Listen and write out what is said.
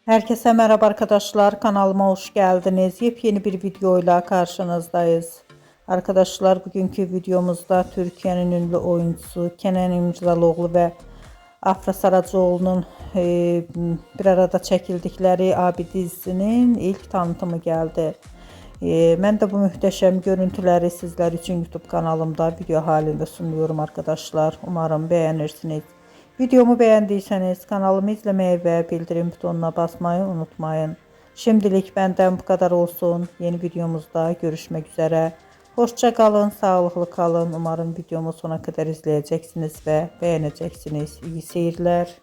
Herkese merhaba arkadaşlar, kanalıma hoş geldiniz. Yepyeni bir videoyla karşınızdayız. Arkadaşlar, bugünkü videomuzda Türkiye'nin ünlü oyuncusu Kenan İmirzalıoğlu ve Afra Saracoğlu'nun bir arada çekildikleri Abi dizisinin ilk tanıtımı geldi. Ben de bu muhteşem görüntüleri sizler için YouTube kanalımda video halinde sunuyorum arkadaşlar. Umarım beğenirsiniz. Videomu beğendiyseniz kanalımı izlemeyi ve bildirim butonuna basmayı unutmayın. Şimdilik benden bu kadar olsun. Yeni videomuzda görüşmek üzere. Hoşça kalın, sağlıklı kalın. Umarım videomu sona kadar izleyeceksiniz ve beğeneceksiniz. İyi seyirler.